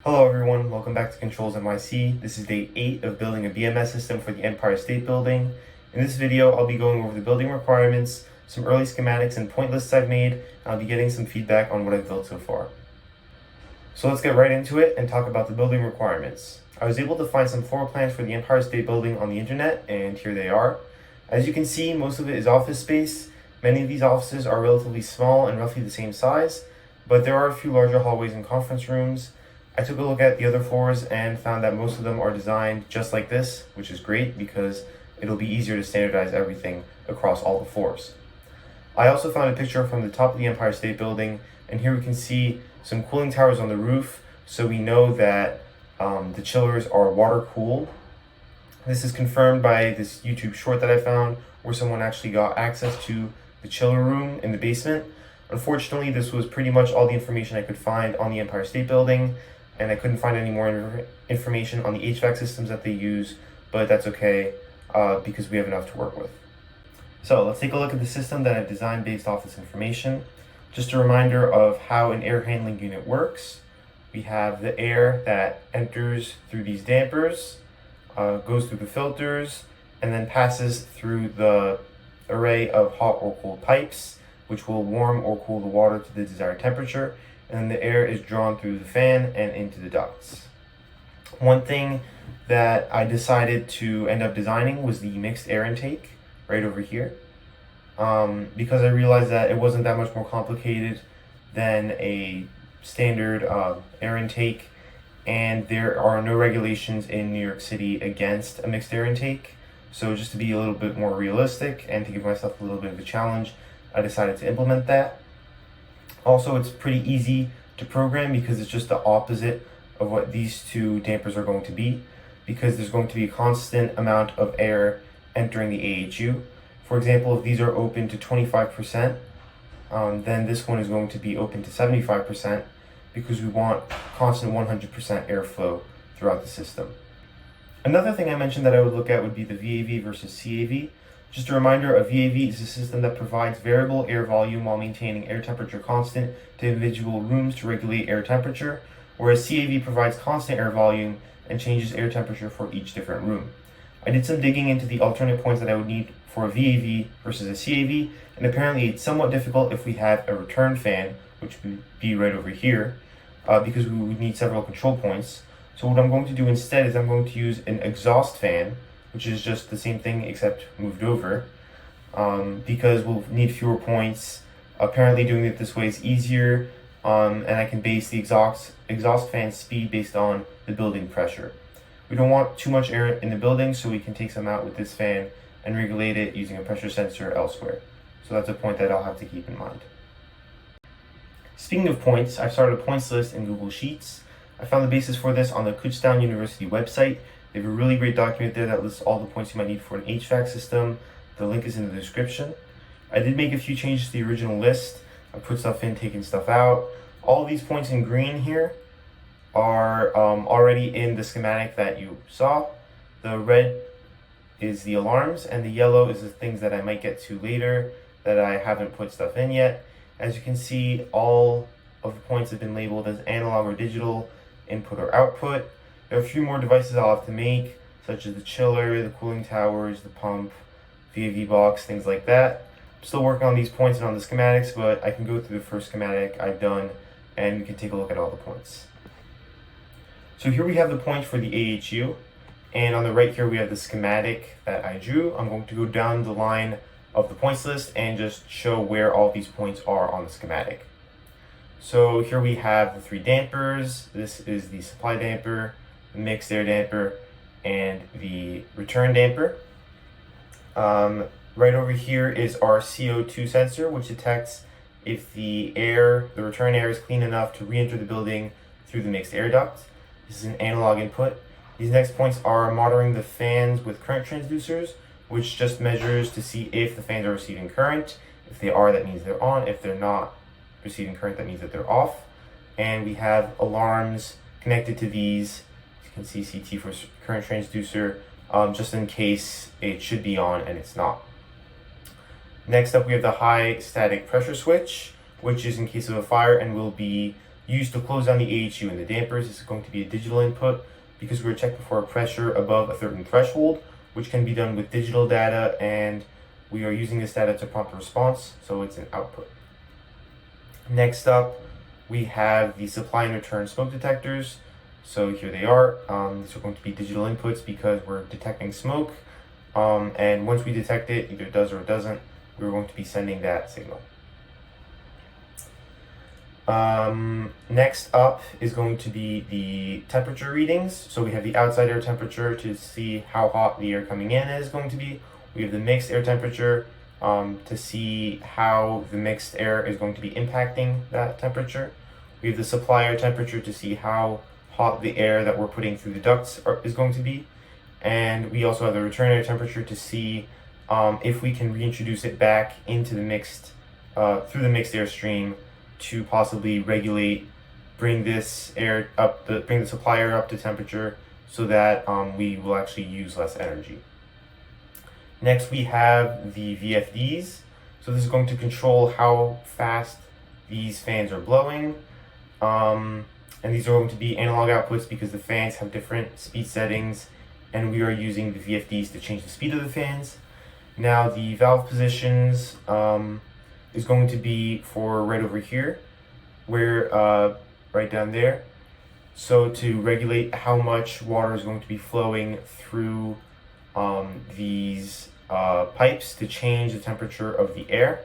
Hello everyone, welcome back to Controls NYC. This is day 8 of building a BMS system for the Empire State Building. In this video, I'll be going over the building requirements, some early schematics and point lists I've made, and I'll be getting some feedback on what I've built so far. So let's get right into it and talk about the building requirements. I was able to find some floor plans for the Empire State Building on the internet, and here they are. As you can see, most of it is office space. Many of these offices are relatively small and roughly the same size, but there are a few larger hallways and conference rooms. I took a look at the other floors and found that most of them are designed just like this, which is great because it'll be easier to standardize everything across all the floors. I also found a picture from the top of the Empire State Building, and here we can see some cooling towers on the roof, so we know that the chillers are water cooled. This is confirmed by this YouTube short that I found where someone actually got access to the chiller room in the basement. Unfortunately, this was pretty much all the information I could find on the Empire State Building, and I couldn't find any more information on the HVAC systems that they use, but that's okay because we have enough to work with. So let's take a look at the system that I've designed based off this information. Just a reminder of how an air handling unit works. We have the air that enters through these dampers, goes through the filters, and then passes through the array of hot or cold pipes, which will warm or cool the water to the desired temperature, and then the air is drawn through the fan and into the ducts. One thing that I decided to end up designing was the mixed air intake right over here, because I realized that it wasn't that much more complicated than a standard air intake, and there are no regulations in New York City against a mixed air intake. So just to be a little bit more realistic and to give myself a little bit of a challenge, I decided to implement that. Also, it's pretty easy to program because it's just the opposite of what these two dampers are going to be, because there's going to be a constant amount of air entering the AHU. For example, if these are open to 25%, then this one is going to be open to 75% because we want constant 100% airflow throughout the system. Another thing I mentioned that I would look at would be the VAV versus CAV. Just a reminder, a VAV is a system that provides variable air volume while maintaining air temperature constant to individual rooms to regulate air temperature, whereas CAV provides constant air volume and changes air temperature for each different room. I did some digging into the alternate points that I would need for a VAV versus a CAV, and apparently it's somewhat difficult if we have a return fan, which would be right over here, because we would need several control points. So what I'm going to do instead is I'm going to use an exhaust fan, which is just the same thing except moved over, because we'll need fewer points. Apparently doing it this way is easier, and I can base the exhaust fan speed based on the building pressure. We don't want too much air in the building, so we can take some out with this fan and regulate it using a pressure sensor elsewhere. So that's a point that I'll have to keep in mind. Speaking of points, I've started a points list in Google Sheets. I found the basis for this on the Kutztown University website. They have a really great document there that lists all the points you might need for an HVAC system. The link is in the description. I did make a few changes to the original list. I put stuff in, taken stuff out. All of these points in green here are already in the schematic that you saw. The red is the alarms, and the yellow is the things that I might get to later that I haven't put stuff in yet. As you can see, all of the points have been labeled as analog or digital, input or output. There are a few more devices I'll have to make, such as the chiller, the cooling towers, the pump, VAV box, things like that. I'm still working on these points and on the schematics, but I can go through the first schematic I've done and we can take a look at all the points. So here we have the points for the AHU, and on the right here we have the schematic that I drew. I'm going to go down the line of the points list and just show where all these points are on the schematic. So here we have the 3 dampers. This is the supply damper, the mixed air damper, and the return damper. Right over here is our CO2 sensor, which detects if the return air is clean enough to re-enter the building through the mixed air duct. This is an analog input. These next points are monitoring the fans with current transducers, which just measures to see if the fans are receiving current. If they are, that means they're on. If they're not receiving current, that means that they're off. And we have alarms connected to these. You can see CT for current transducer, just in case it should be on and it's not. Next up, we have the high static pressure switch, which is in case of a fire and will be used to close down the AHU and the dampers. This is going to be a digital input because we're checking for a pressure above a certain threshold, which can be done with digital data, and we are using this data to prompt a response, so it's an output. Next up, we have the supply and return smoke detectors. So here they are. These are going to be digital inputs because we're detecting smoke. And once we detect it, either it does or it doesn't, we're going to be sending that signal. Next up is going to be the temperature readings. So we have the outside air temperature to see how hot the air coming in is going to be. We have the mixed air temperature to see how the mixed air is going to be impacting that temperature. We have the supply air temperature to see how hot the air that we're putting through the ducts is going to be. And we also have the return air temperature to see if we can reintroduce it back into the mixed, through the mixed air stream to possibly regulate, bring this air up, bring the supply air up to temperature so that we will actually use less energy. Next, we have the VFDs. So this is going to control how fast these fans are blowing. And these are going to be analog outputs because the fans have different speed settings, and we are using the VFDs to change the speed of the fans. Now the valve positions is going to be for right over here, where right down there. So to regulate how much water is going to be flowing through these pipes to change the temperature of the air.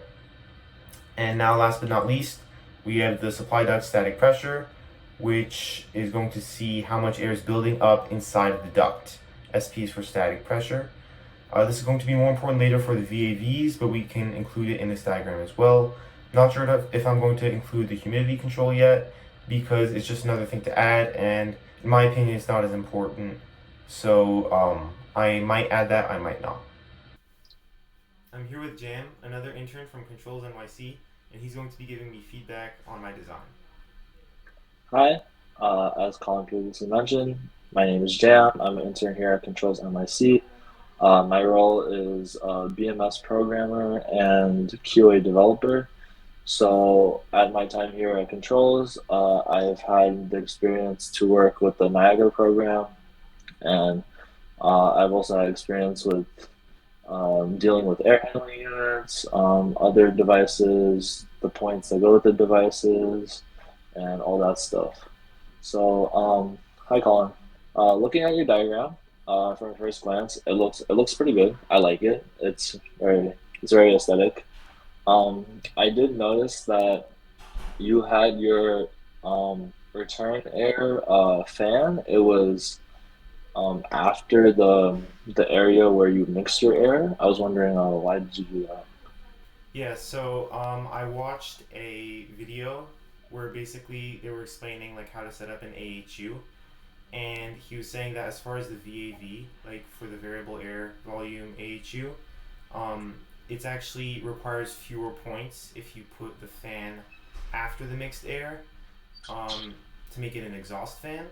And now last but not least, we have the supply duct static pressure, which is going to see how much air is building up inside of the duct. SP is for static pressure. This is going to be more important later for the VAVs, but we can include it in this diagram as well. Not sure if I'm going to include the humidity control yet, because it's just another thing to add, and in my opinion, it's not as important. So I might add that, I might not. I'm here with Jam, another intern from Controls NYC, and he's going to be giving me feedback on my design. Hi, as Colin previously mentioned, my name is Jam. I'm an intern here at Controls NYC. My role is a BMS programmer and QA developer. So at my time here at Controls, I've had the experience to work with the Niagara program, and I've also had experience with dealing with air handling units, other devices, the points that go with the devices, and all that stuff. So, hi Colin. Looking at your diagram, from first glance, it looks pretty good. I like it. It's very aesthetic. I did notice that you had your return air fan. It was after the area where you mix your air. I was wondering why did you do that? Yeah, so I watched a video where basically they were explaining like how to set up an AHU, and he was saying that as far as the VAV, like for the variable air volume AHU, it actually requires fewer points if you put the fan after the mixed air to make it an exhaust fan.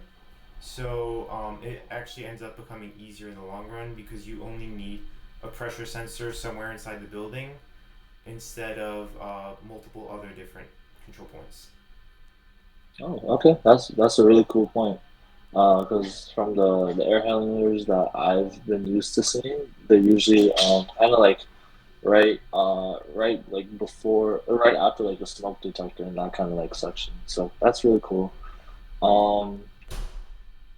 So it actually ends up becoming easier in the long run because you only need a pressure sensor somewhere inside the building instead of multiple other different control points. Oh, okay. That's a really cool point. Because from the air handlers that I've been used to seeing, they're usually kind of like right like before or right after like a smoke detector in that kind of like section. So that's really cool. Um,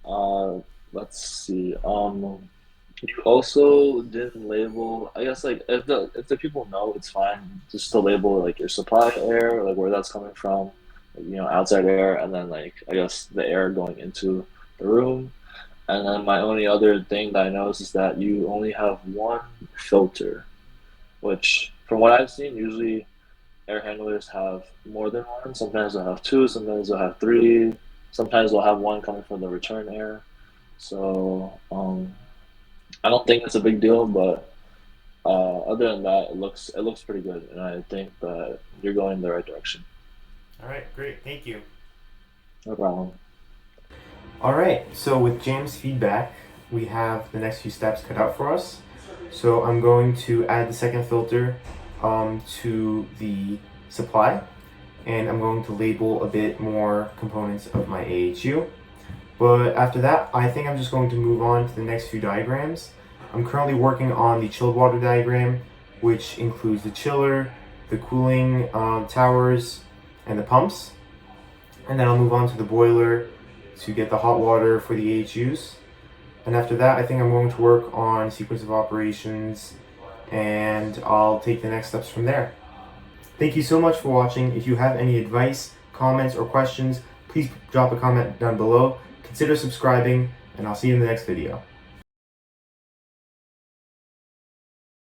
uh, let's see. You also didn't label. I guess like if the people know, it's fine just to label like your supply air, like where that's coming from, like, outside air, and then like I guess the air going into the room. And then my only other thing that I noticed is that you only have one filter, which from what I've seen, usually air handlers have more than one. Sometimes they'll have two, sometimes they'll have three, sometimes they'll have one coming from the return air. So I don't think it's a big deal, but other than that, it looks pretty good, and I think that you're going in the right direction. All right, great, thank you. No problem. All right, so with James' feedback, we have the next few steps cut out for us. So I'm going to add the second filter to the supply, and I'm going to label a bit more components of my AHU. But after that, I think I'm just going to move on to the next few diagrams. I'm currently working on the chilled water diagram, which includes the chiller, the cooling towers, and the pumps. And then I'll move on to the boiler to get the hot water for the AHUs. And after that, I think I'm going to work on sequence of operations, and I'll take the next steps from there. Thank you so much for watching. If you have any advice, comments, or questions, please drop a comment down below. Consider subscribing, and I'll see you in the next video.